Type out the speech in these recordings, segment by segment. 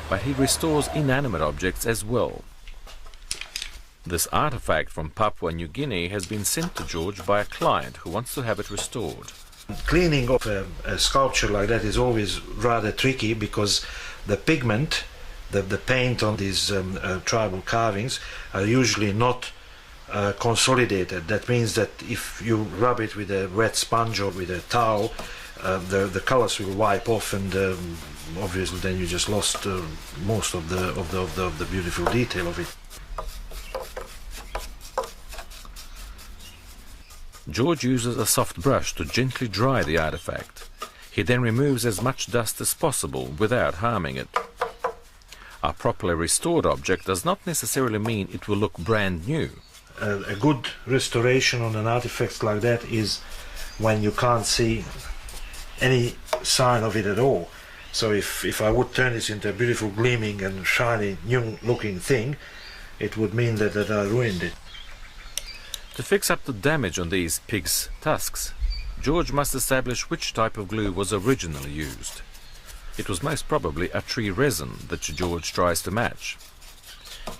but he restores inanimate objects as well. This artifact from Papua New Guinea has been sent to George by a client who wants to have it restored. Cleaning of a sculpture like that is always rather tricky because the pigment, the paint on these tribal carvings are usually not consolidated. That means that if you rub it with a wet sponge or with a towel, the colors will wipe off, and obviously then you just lost most of the beautiful detail of it. George uses a soft brush to gently dry the artifact. He then removes as much dust as possible without harming it. A properly restored object does not necessarily mean it will look brand new. A good restoration on an artifact like that is when you can't see any sign of it at all. So if I would turn this into a beautiful gleaming and shiny new looking thing, it would mean that I ruined it. To fix up the damage on these pigs' tusks, George must establish which type of glue was originally used. It was most probably a tree resin that George tries to match.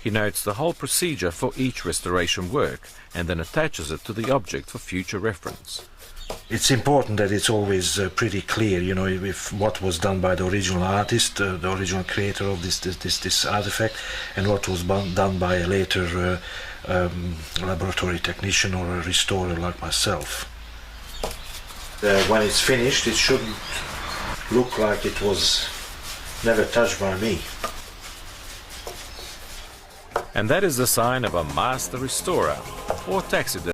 He notes the whole procedure for each restoration work and then attaches it to the object for future reference. It's important that it's always pretty clear, you know, if what was done by the original artist, the original creator of this artifact, and what was done by a later laboratory technician or a restorer like myself. When it's finished, it shouldn't look like it was never touched by me. And that is the sign of a master restorer or taxidermist.